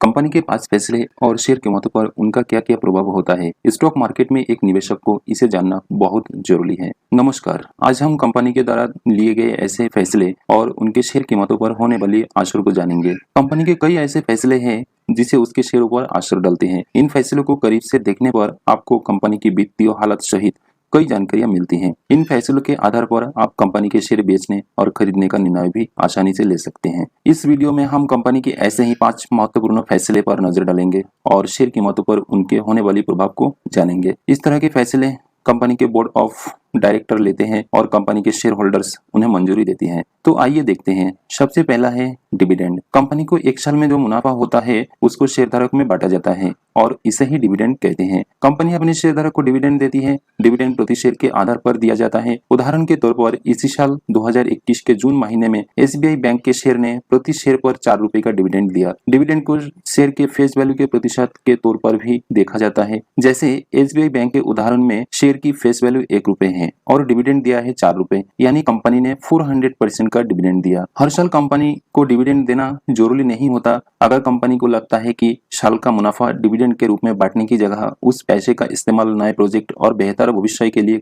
Company के पास फैसले और शेयर कीमतों पर उनका क्या क्या प्रभाव होता है, स्टॉक मार्केट में एक निवेशक को इसे जानना बहुत जरूरी है। नमस्कार, आज हम कंपनी के द्वारा लिए गए ऐसे फैसले और उनके शेयर कीमतों पर होने वाली असर को जानेंगे। कंपनी के कई ऐसे फैसले हैं जिसे उसके शेयरों पर असर डालते हैं। इन फैसलों को करीब से देखने पर आपको कंपनी की वित्तीय हालत सहित कई जानकारियां मिलती हैं। इन फैसलों के आधार पर आप कंपनी के शेयर बेचने और खरीदने का निर्णय भी आसानी से ले सकते हैं। इस वीडियो में हम कंपनी के ऐसे ही 5 महत्वपूर्ण फैसले पर नजर डालेंगे और शेयर कीमतों पर उनके होने वाली प्रभाव को जानेंगे। इस तरह के फैसले कंपनी के बोर्ड ऑफ डायरेक्टर लेते हैं और कंपनी के शेयर होल्डर्स उन्हें मंजूरी देती हैं। तो आइए देखते हैं। सबसे पहला है डिविडेंड। कंपनी को एक साल में जो मुनाफा होता है उसको शेयरधारक में बांटा जाता है और इसे ही डिविडेंड कहते हैं। कंपनी अपने शेयरधारक को डिविडेंड देती है। डिविडेंड प्रति शेयर के आधार पर दिया जाता है। उदाहरण के तौर पर इसी साल 2021 के जून महीने में SBI बैंक के शेयर ने प्रति शेयर पर 4 रुपए का डिविडेंड दिया। डिविडेंड को शेयर के फेस वैल्यू के प्रतिशत के तौर पर भी देखा जाता है। जैसे SBI बैंक के उदाहरण में शेयर की फेस वैल्यू 1 रुपए है और डिविडेंड दिया है 4 रुपए, यानी कंपनी ने 400% का डिविडेंड दिया। हर साल कंपनी को डिविडेंड देना जरूरी नहीं होता। अगर कंपनी को लगता है कि साल का मुनाफा डिविडेंड के रूप में बांटने की जगह उस पैसे का इस्तेमाल नए प्रोजेक्ट और बेहतर भविष्य के लिए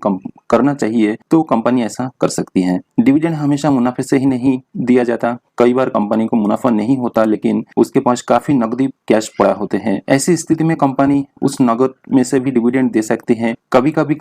करना चाहिए तो कंपनी ऐसा कर सकती है। डिविडेंड हमेशा मुनाफे से ही नहीं दिया जाता। कई बार कंपनी को मुनाफा नहीं होता लेकिन उसके पास काफी नकदी कैश पड़ा होते हैं। ऐसी स्थिति में कंपनी उस नकद में से भी डिविडेंड दे सकती है। कभी कभी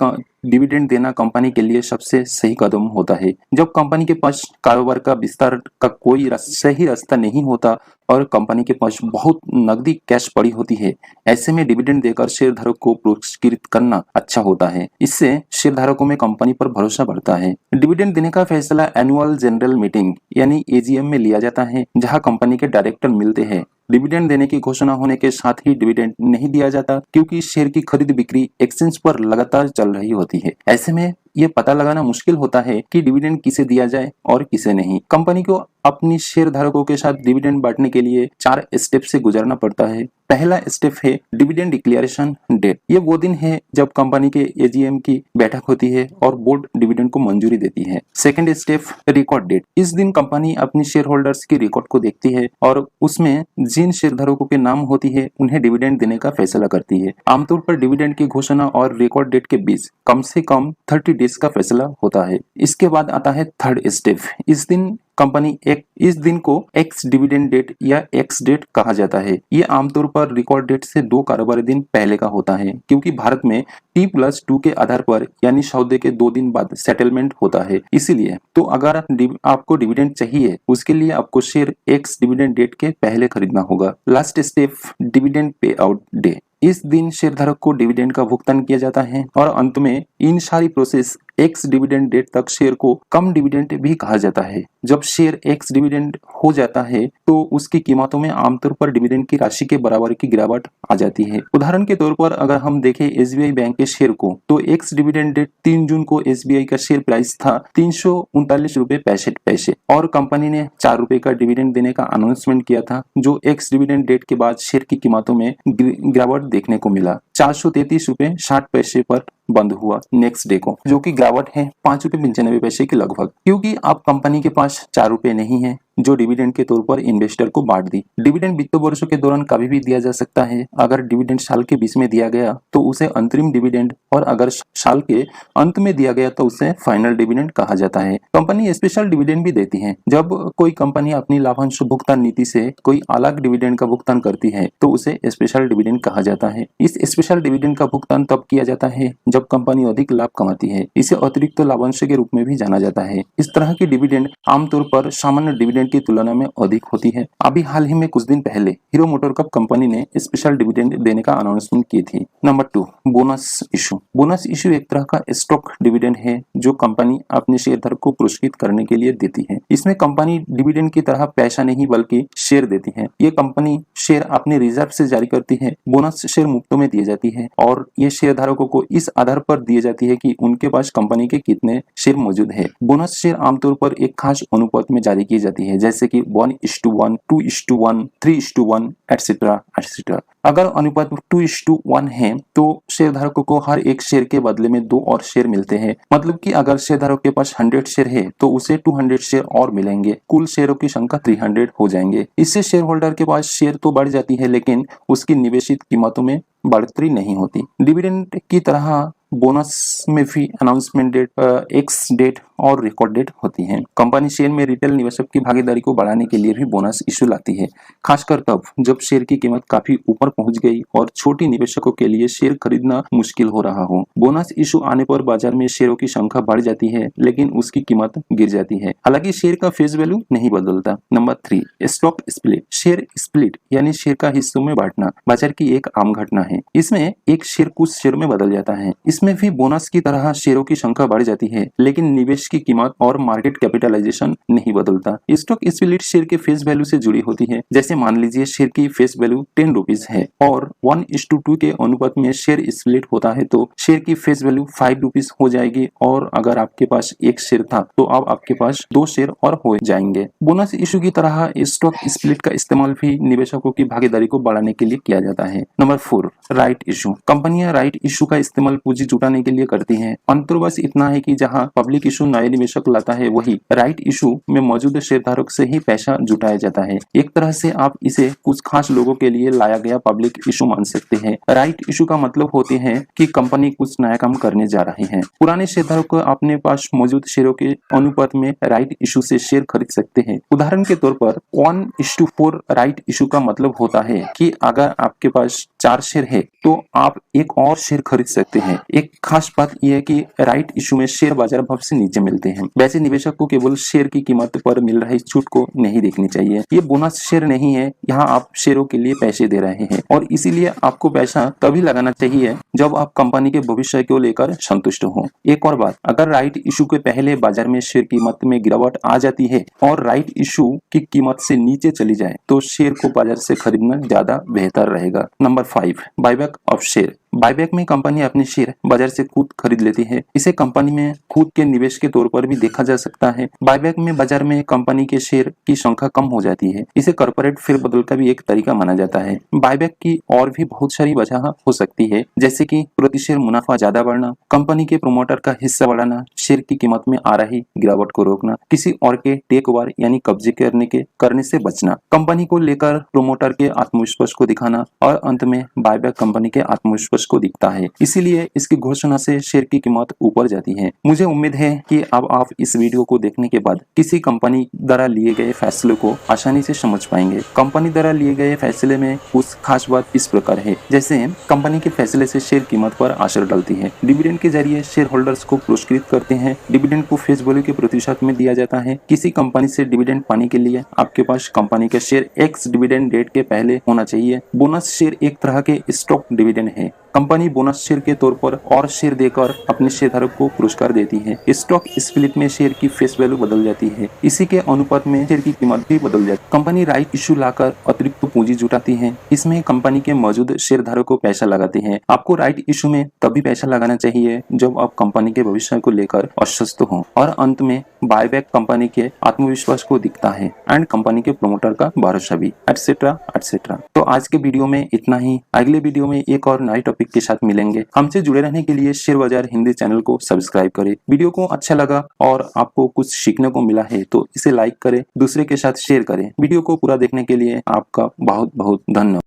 डिविडेंड देना कंपनी के लिए सबसे सही कदम होता है। जब कंपनी के पास कारोबार का विस्तार का कोई सही रास्ता नहीं होता और कंपनी के पास बहुत नकदी कैश पड़ी होती है, ऐसे में डिविडेंड देकर शेयरधारक को पुरस्कृत करना अच्छा होता है। इससे शेयरधारकों में कंपनी पर भरोसा बढ़ता है। डिविडेंड देने का फैसला एनुअल जनरल मीटिंग यानी AGM में लिया जाता है, जहां कंपनी के डायरेक्टर मिलते हैं। डिविडेंड देने की घोषणा होने के साथ ही डिविडेंड नहीं दिया जाता, क्योंकि शेयर की खरीद बिक्री एक्सचेंज पर लगातार चल रही होती है। ऐसे में ये पता लगाना मुश्किल होता है कि डिविडेंड किसे दिया जाए और किसे नहीं। कंपनी को अपनी शेयर धारकों के साथ डिविडेंड बांटने के लिए 4 स्टेप से गुजरना पड़ता है। पहला स्टेप है डिविडेंड डिक्लेरेशन डेट। ये वो दिन है जब कंपनी के AGM की बैठक होती है और बोर्ड डिविडेंड को मंजूरी देती है। Second step record date. इस दिन कंपनी अपनी शेयर होल्डर्स की रिकॉर्ड को देखती है और उसमें जिन शेयरधारकों के नाम होती है उन्हें डिविडेंड देने का फैसला करती है। आमतौर पर डिविडेंड की घोषणा और रिकॉर्ड डेट के बीच कम से कम 30 डेज का फैसला होता है। इसके बाद आता है थर्ड स्टेप। इस दिन को एक्स डिविडेंड डेट या एक्स डेट कहा जाता है। ये आमतौर पर रिकॉर्ड डेट से 2 कारोबारी दिन पहले का होता है, क्योंकि भारत में T+2 के आधार पर यानी सौदे के 2 दिन बाद सेटलमेंट होता है। इसीलिए तो अगर आपको डिविडेंड चाहिए उसके लिए आपको शेयर एक्स डिविडेंड डेट के पहले खरीदना होगा। Last step dividend pay out day. इस दिन शेयरधारक को डिविडेंड का भुगतान किया जाता है और अंत में इन सारी प्रोसेस एक्स डिविडेंड डेट तक शेयर को कम डिविडेंड भी कहा जाता है। जब शेयर एक्स डिविडेंड हो जाता है तो उसकी कीमतों में आमतौर पर डिविडेंड की राशि के बराबर की गिरावट आ जाती है। उदाहरण के तौर पर अगर हम देखें SBI बैंक के शेयर को, तो एक्स डिविडेंड डेट 3 जून को SBI का शेयर प्राइस था 339 रुपए 65 पैसे और कंपनी ने 4 रुपए का डिविडेंड देने का अनाउंसमेंट किया था, जो एक्स डिविडेंड डेट के बाद शेयर की कीमतों में गिरावट देखने को मिला। 433 रुपए 60 पैसे पर बंद हुआ नेक्स्ट डे को, जो कि गिरावट है 5 रुपए 95 पैसे के लगभग, क्योंकि अब कंपनी के पास 4 रुपए नहीं है जो डिविडेंड के तौर पर इन्वेस्टर को बांट दी। डिविडेंड वित्तीय वर्षों के दौरान कभी भी दिया जा सकता है। अगर डिविडेंड साल के बीच में दिया गया तो उसे अंतरिम डिविडेंड और अगर साल के अंत में दिया गया तो उसे फाइनल डिविडेंड कहा जाता है। कंपनी स्पेशल डिविडेंड भी देती है। जब कोई कंपनी अपनी लाभांश भुगतान नीति से कोई अलग डिविडेंड का भुगतान करती है तो उसे स्पेशल डिविडेंड कहा जाता है। इस स्पेशल डिविडेंड का भुगतान तब किया जाता है जब कंपनी अधिक लाभ कमाती है। इसे अतिरिक्त लाभांश के रूप में भी जाना जाता है। इस तरह की डिविडेंड आमतौर पर सामान्य डिविडेंड की तुलना में अधिक होती है। अभी हाल ही में कुछ दिन पहले हीरो मोटर कप कंपनी ने स्पेशल डिविडेंड देने का अनाउंसमेंट की थी। Number 2, bonus issue. Bonus issue एक तरह का स्टॉक डिविडेंड है जो कंपनी अपने शेयरधारक को पुरस्कृत करने के लिए देती है। इसमें कंपनी डिविडेंड की तरह पैसा नहीं बल्कि शेयर देती है। ये कंपनी शेयर अपने रिजर्व से जारी करती है। बोनस शेयर मुफ्त में दी जाती है और ये शेयरधारकों को इस आधार पर दी जाती है कि उनके पास कंपनी के कितने शेयर मौजूद है। बोनस शेयर आमतौर पर एक खास अनुपात में जारी की जाती है, जैसे कि 1:1, 2:1, 3:1 एटसेट्रा एटसेट्रा। अगर अनुपात 2:1 है तो शेयर धारकों को हर एक शेयर के बदले में 2 और शेयर मिलते हैं। मतलब कि अगर शेयर धारक के पास 100 शेयर है तो उसे 200 शेयर और मिलेंगे, कुल शेयरों की संख्या 300 हो जाएंगे। इससे शेयर होल्डर के पास शेयर तो बढ़ जाती है लेकिन उसकी निवेशित कीमतों में बढ़ोतरी नहीं होती। डिविडेंड की तरह बोनस में भी अनाउंसमेंट डेट, एक्स डेट और रिकॉर्ड डेट होती है। कंपनी शेयर में रिटेल निवेशक की भागीदारी को बढ़ाने के लिए भी बोनस इशू लाती है, खासकर तब जब शेयर की कीमत काफी ऊपर पहुंच गई और छोटी निवेशकों के लिए शेयर खरीदना मुश्किल हो रहा हो। बोनस इशू आने पर बाजार में शेयरों की संख्या बढ़ जाती है लेकिन उसकी कीमत गिर जाती है, हालांकि शेयर का फेस वैल्यू नहीं बदलता। Number 3, stock split. Share split यानी शेयर का हिस्सों में बांटना बाजार की एक आम घटना है। इसमें एक शेयर कुछ शेयरों में बदल जाता है। इसमें भी बोनस की तरह शेयरों की संख्या बढ़ जाती है लेकिन निवेश की कीमत और मार्केट कैपिटलाइजेशन नहीं बदलता। स्टॉक स्प्लिट शेयर के फेस वैल्यू से जुड़ी होती है। जैसे मान लीजिए शेयर की फेस वैल्यू 10 रुपीज है और 1:2 के अनुपात में शेयर स्प्लिट होता है तो शेयर की फेस वैल्यू 5 रुपीज हो जाएगी और अगर आपके पास एक शेयर था तो अब आपके पास 2 शेयर और हो जाएंगे। बोनस इशू की तरह स्टॉक स्प्लिट का इस्तेमाल भी निवेशकों की भागीदारी को बढ़ाने के लिए किया जाता है। Number 4, right issue. कंपनियां राइट इशू का इस्तेमाल पूंजी जुटाने के लिए करती हैं। अंतर बस इतना है कि जहां पब्लिक इशू नए निवेशक लाता है वही राइट इशू में मौजूद शेयरधारक से ही पैसा जुटाया जाता है। एक तरह से आप इसे कुछ खास लोगों के लिए लाया गया पब्लिक इशू मान सकते हैं। राइट इशू का मतलब होते हैं कि कंपनी कुछ नया काम करने जा रही है। पुराने शेयरधारक को अपने पास मौजूद शेयरों के अनुपात में राइट इशू से शेयर खरीद सकते हैं। उदाहरण के तौर पर 1:4 राइट इशू का मतलब होता है कि अगर आपके पास 4 शेयर है तो आप एक और शेयर खरीद सकते हैं। एक खास बात यह है कि राइट इशू में शेयर बाजार भाव से नीचे मिलते हैं। वैसे निवेशक को केवल शेयर की कीमत पर मिल रही छूट को नहीं देखनी चाहिए। ये बोनस शेयर नहीं है, यहाँ आप शेयरों के लिए पैसे दे रहे हैं और इसीलिए आपको पैसा तभी लगाना चाहिए जब आप कंपनी के भविष्य को लेकर संतुष्ट हो। एक और बात, अगर राइट इशू के पहले बाजार में शेयर कीमत में गिरावट आ जाती है और राइट इशू की कीमत से नीचे चली जाए तो शेयर को बाजार से खरीदना ज्यादा बेहतर रहेगा। Number 5, buyback of share. Buyback में कंपनी अपने शेयर बाजार से खुद खरीद लेती है। इसे कंपनी में खुद के निवेश के तौर पर भी देखा जा सकता है। बायबैक में बाजार में कंपनी के शेयर की संख्या कम हो जाती है। इसे कॉर्पोरेट फेरबदल का भी एक तरीका माना जाता है। बायबैक की और भी बहुत सारी वजह हो सकती है, जैसे कि प्रति शेयर मुनाफा ज्यादा बढ़ना, कंपनी के प्रोमोटर का हिस्सा बढ़ाना, शेयर की कीमत में आ रही गिरावट को रोकना, किसी और के टेक ओवर यानी कब्जे करने से बचना, कंपनी को लेकर प्रोमोटर के आत्मविश्वास को दिखाना और अंत में बायबैक कंपनी के आत्मविश्वास को दिखता है। इसीलिए इसकी घोषणा से शेयर की कीमत ऊपर जाती है। मुझे उम्मीद है कि अब आप इस वीडियो को देखने के बाद किसी कंपनी द्वारा लिए गए फैसले को आसानी से समझ पाएंगे। कंपनी द्वारा लिए गए फैसले में कुछ खास बात इस प्रकार है, जैसे कंपनी के फैसले से शेयर कीमत पर असर डालती है। डिविडेंड के जरिए शेयर होल्डर्स को पुरस्कृत करते हैं। डिविडेंड को फेस वैल्यू के प्रतिशत में दिया जाता है। किसी कंपनी से डिविडेंड पाने के लिए आपके पास कंपनी के शेयर एक्स डिविडेंड डेट के पहले होना चाहिए। बोनस शेयर एक तरह के स्टॉक डिविडेंड है। कंपनी बोनस शेयर के तौर पर और शेयर देकर अपने शेयरधारक को पुरस्कार देती है। स्टॉक स्प्लिट में शेयर की फेस वैल्यू बदल जाती है। इसी के अनुपात में शेयर की कीमत भी बदल जाती है। कंपनी राइट इशू लाकर अतिरिक्त पूंजी जुटाती है। इसमें कंपनी के मौजूद शेयरधारक को पैसा लगाते हैं। आपको राइट इशू में तभी पैसा लगाना चाहिए जब आप कंपनी के भविष्य को लेकर आश्वस्त हो। और अंत में बायबैक कंपनी के आत्मविश्वास को दिखता है एंड कंपनी के प्रोमोटर का भरोसा भी, एटसेट्रा एटसेट्रा। तो आज के वीडियो में इतना ही। अगले वीडियो में एक और नए टॉपिक के साथ मिलेंगे। हमसे जुड़े रहने के लिए शेयर बाजार हिंदी चैनल को सब्सक्राइब करें। वीडियो को अच्छा लगा और आपको कुछ सीखने को मिला है तो इसे लाइक करें, दूसरे के साथ शेयर करें। वीडियो को पूरा देखने के लिए आपका बहुत बहुत धन्यवाद।